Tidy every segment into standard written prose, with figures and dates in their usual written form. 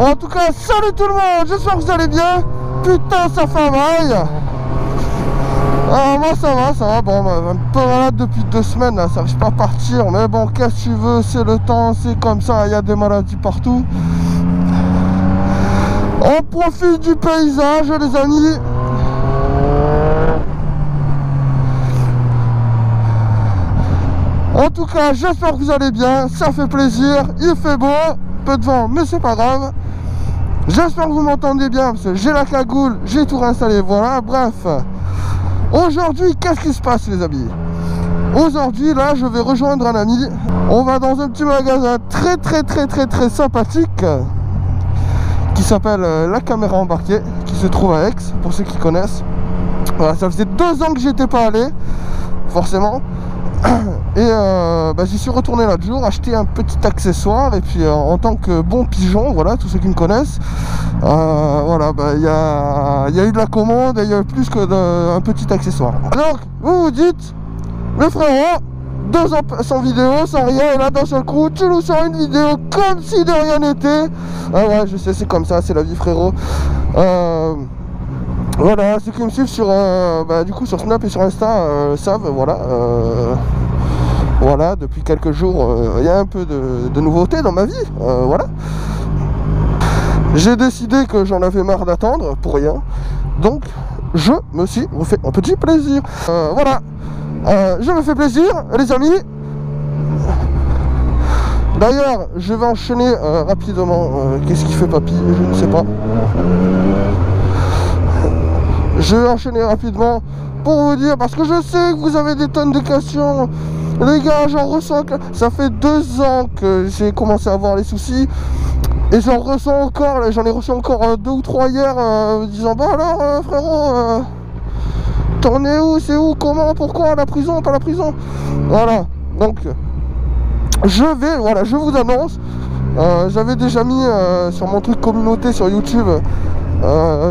En tout cas, salut tout le monde, j'espère que vous allez bien. Putain, ça fait un bail. Moi ça va, bon, un peu malade depuis 2 semaines, là, ça n'arrive pas à partir, mais bon, qu'est-ce que tu veux, c'est le temps, c'est comme ça, il y a des maladies partout. On profite du paysage, les amis. En tout cas, j'espère que vous allez bien, ça fait plaisir, il fait beau, peu de vent, mais c'est pas grave. J'espère que vous m'entendez bien, parce que j'ai la cagoule, j'ai tout réinstallé, voilà, bref. Aujourd'hui, qu'est-ce qui se passe, les amis? Aujourd'hui, là, je vais rejoindre un ami. On va dans un petit magasin très sympathique qui s'appelle La Caméra Embarquée, qui se trouve à Aix, pour ceux qui connaissent. Voilà, ça faisait 2 ans que j'étais pas allé, forcément. Et j'y suis retourné l'autre jour, acheter un petit accessoire. Et puis en tant que bon pigeon, voilà, tous ceux qui me connaissent, voilà, il y a eu de la commande et il y a eu plus qu'un petit accessoire. Donc vous vous dites, le frérot, 2 ans sans vidéo, sans rien, et là d'un seul coup tu nous sors une vidéo comme si de rien n'était. Ah ouais, je sais, c'est comme ça, c'est la vie, frérot. Voilà, ceux qui me suivent sur, du coup, sur Snap et sur Insta savent, voilà. Voilà, depuis quelques jours, il y a un peu de nouveauté dans ma vie, voilà. J'ai décidé que j'en avais marre d'attendre pour rien, donc je me suis refait un petit plaisir. Voilà, je me fais plaisir, les amis. D'ailleurs, je vais enchaîner rapidement. Qu'est-ce qu'il fait, papy? Je ne sais pas. Je vais enchaîner rapidement pour vous dire, parce que je sais que vous avez des tonnes de questions. Les gars, j'en ressens que ça fait 2 ans que j'ai commencé à avoir les soucis. Et j'en ressens encore, j'en ai reçu encore 2 ou 3 hier, me disant, bah alors frérot, t'en es où, c'est où, comment, pourquoi, la prison, pas la prison. Voilà, donc je vous annonce, j'avais déjà mis sur mon truc communauté sur YouTube,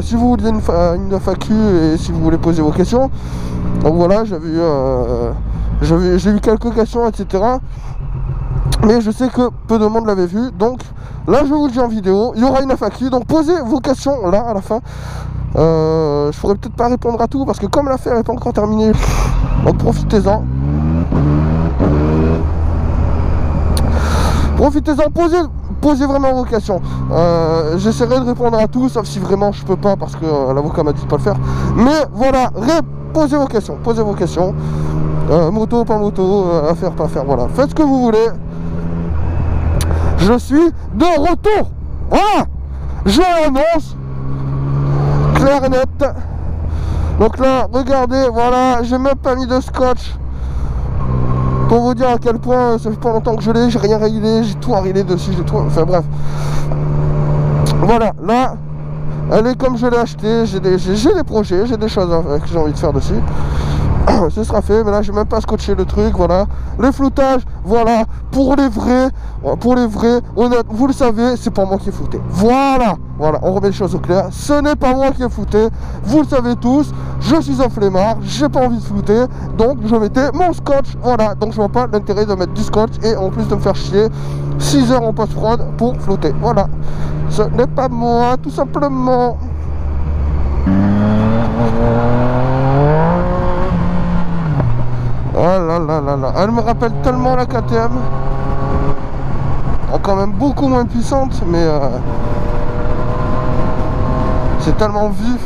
si vous voulez une FAQ et si vous voulez poser vos questions. Donc voilà, j'ai eu quelques questions, etc. Mais je sais que peu de monde l'avait vu. Donc là, je vous le dis en vidéo, il y aura une FAQ. Donc posez vos questions là à la fin. Je pourrais peut-être pas répondre à tout parce que comme l'affaire n'est pas encore terminée, donc profitez-en. Profitez-en, posez vraiment vos questions. J'essaierai de répondre à tout, sauf si vraiment je peux pas parce que l'avocat m'a dit de pas le faire. Mais voilà, posez vos questions, moto, pas moto, affaire, pas affaire, voilà. Faites ce que vous voulez. Je suis de retour. Voilà, je l'annonce, clair et net. Donc là, regardez, voilà, j'ai même pas mis de scotch. Pour vous dire à quel point ça fait pas longtemps que je l'ai, j'ai rien réglé, j'ai tout arrêté dessus, j'ai tout, enfin bref. Voilà, là, elle est comme je l'ai acheté, j'ai des projets, j'ai des choses que j'ai envie de faire dessus. Ce sera fait, mais là j'ai même pas scotché le truc, voilà. Le floutage, voilà, pour les vrais, honnête, vous le savez, c'est pas moi qui ai flouté. Voilà, on remet les choses au clair, ce n'est pas moi qui ai flouté, vous le savez tous, je suis un flemmard, j'ai pas envie de flouter, donc je mettais mon scotch, voilà. Donc je vois pas l'intérêt de mettre du scotch et en plus de me faire chier 6 heures en post-prod pour flouter, voilà. Ce n'est pas moi, tout simplement. Oh là là là là, elle me rappelle tellement la KTM. Quand même beaucoup moins puissante, mais c'est tellement vif.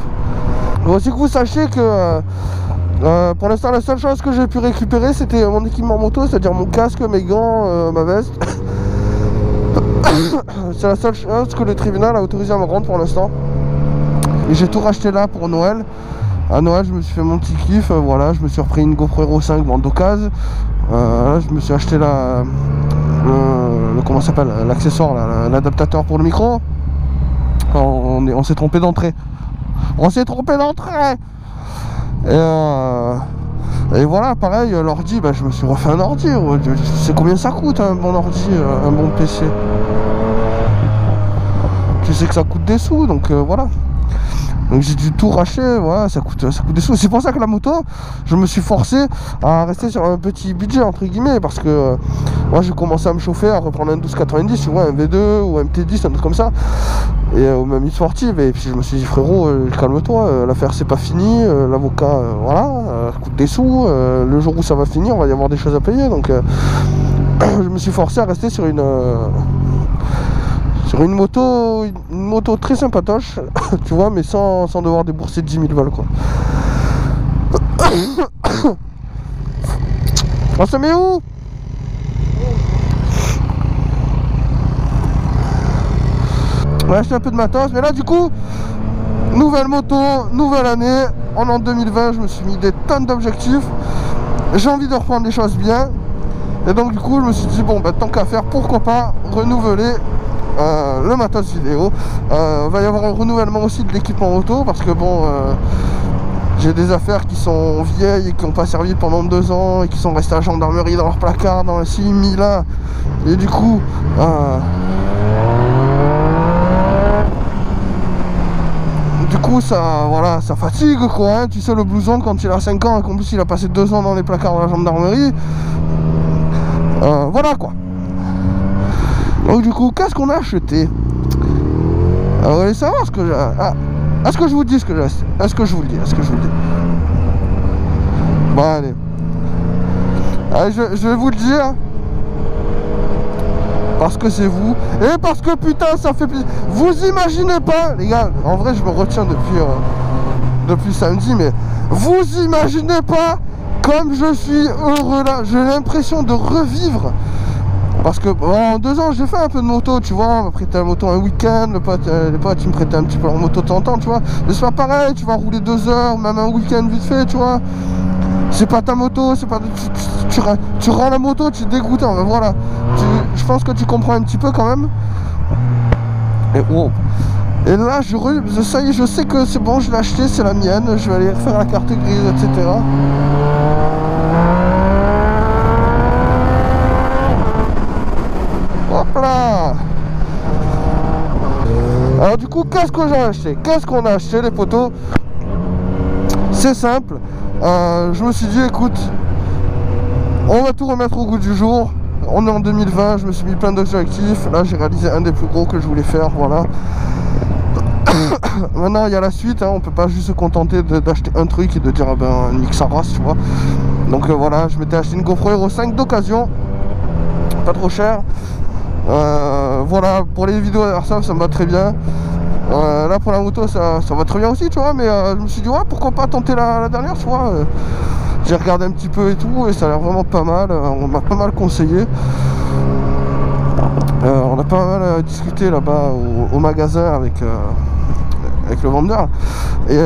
Il faut aussi que vous sachiez que pour l'instant la seule chose que j'ai pu récupérer c'était mon équipement moto, c'est-à-dire mon casque, mes gants, ma veste. C'est la seule chose que le tribunal a autorisé à me rendre pour l'instant. Et j'ai tout racheté là pour Noël. À Noël, je me suis fait mon petit kiff, voilà, je me suis repris une GoPro Hero 5 bande d'occasion. Je me suis acheté comment ça s'appelle, l'accessoire, l'adaptateur pour le micro. On s'est trompé d'entrée. Et voilà, pareil, l'ordi, je me suis refait un ordi. Je sais combien ça coûte un bon ordi, un bon PC. Tu sais que ça coûte des sous, donc voilà. Donc j'ai dû tout racheter, voilà, ça coûte des sous. C'est pour ça que la moto, je me suis forcé à rester sur un petit budget entre guillemets, parce que moi j'ai commencé à me chauffer, à reprendre un 1290, tu vois, un V2 ou un MT10, un truc comme ça, et même une sportive. Et puis je me suis dit frérot, calme-toi, l'affaire c'est pas fini, l'avocat, voilà, ça coûte des sous, le jour où ça va finir, on va y avoir des choses à payer. Donc je me suis forcé à rester sur une moto très sympatoche, tu vois, mais sans devoir débourser 10 000 balles, quoi. On se met où? On va acheter un peu de matos, mais là du coup, nouvelle moto, nouvelle année, on est en 2020, je me suis mis des tonnes d'objectifs, j'ai envie de reprendre les choses bien, et donc du coup je me suis dit bon bah tant qu'à faire, pourquoi pas renouveler le matos vidéo. Va y avoir un renouvellement aussi de l'équipement auto, parce que bon, j'ai des affaires qui sont vieilles et qui n'ont pas servi pendant 2 ans et qui sont restées à la gendarmerie dans leur placard, dans les 6000, et du coup ça, voilà, ça fatigue, quoi, hein. Tu sais, le blouson quand il a 5 ans et qu'en plus il a passé 2 ans dans les placards de la gendarmerie, voilà quoi. Donc du coup, qu'est-ce qu'on a acheté? Vous voulez savoir ce que j'ai... est-ce que je vous dis ce que j'ai acheté? Est-ce que je vous le dis? Bon allez, je vais vous le dire, parce que c'est vous, et parce que putain ça fait plaisir. Vous imaginez pas, les gars, en vrai je me retiens depuis samedi, mais vous imaginez pas comme je suis heureux là. J'ai l'impression de revivre. Parce que en 2 ans j'ai fait un peu de moto, tu vois, on m'a prêté la moto un week-end, les potes ils me prêtaient un petit peu leur moto de temps en temps, tu vois. Mais c'est pas pareil, tu vas rouler 2 heures, même un week-end vite fait, tu vois. C'est pas ta moto, c'est pas... Tu rends la moto, tu es dégoûté, mais voilà. Je pense que tu comprends un petit peu quand même. Et wow. Et là, ça y est, je sais que c'est bon, je l'ai acheté, c'est la mienne, je vais aller faire la carte grise, etc. Hop là. Alors du coup, qu'est-ce que j'ai acheté? Qu'est-ce qu'on a acheté, les potos? C'est simple. Je me suis dit, écoute, on va tout remettre au goût du jour. On est en 2020, je me suis mis plein d'objectifs. Là, j'ai réalisé un des plus gros que je voulais faire, voilà. Maintenant, il y a la suite, hein. On peut pas juste se contenter d'acheter un truc et de dire, ah ben, nique sa race, tu vois. Donc voilà, je m'étais acheté une GoPro Hero 5 d'occasion, pas trop cher. Voilà, pour les vidéos Airsoft, ça me va très bien. Là pour la moto ça va très bien aussi, tu vois, mais je me suis dit ouais, pourquoi pas tenter la dernière, tu vois. J'ai regardé un petit peu et tout, et ça a l'air vraiment pas mal. On m'a pas mal conseillé, on a pas mal discuté là-bas au magasin avec le vendeur, et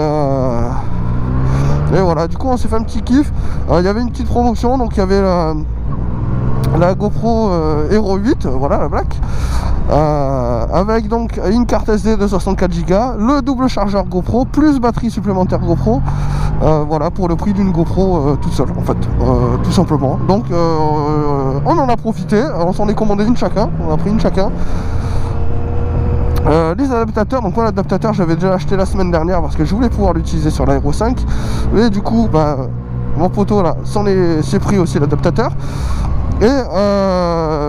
voilà, du coup on s'est fait un petit kiff. Il y avait une petite promotion, donc il y avait la GoPro Hero 8, voilà, la black, avec donc une carte SD de 64 Go, le double chargeur GoPro plus batterie supplémentaire GoPro, voilà, pour le prix d'une GoPro toute seule, en fait, tout simplement. Donc on en a profité, on s'en est commandé une chacun, on a pris une chacun. Les adaptateurs, donc moi l'adaptateur j'avais déjà acheté la semaine dernière parce que je voulais pouvoir l'utiliser sur la Hero 5, et du coup bah, mon poteau là s'est pris aussi l'adaptateur. Et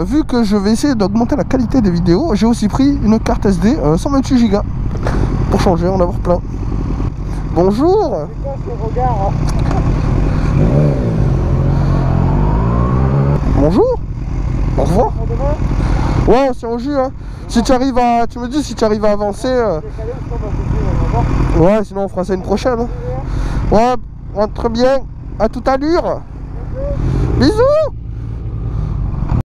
vu que je vais essayer d'augmenter la qualité des vidéos, j'ai aussi pris une carte SD 128 Go pour changer, en avoir plein. Bonjour. Bonjour. Au revoir. Ouais, c'est au jus, hein. Si tu arrives à... Tu me dis si tu arrives à avancer... Ouais, sinon on fera ça une prochaine. Ouais, très bien. À toute allure. Bisous.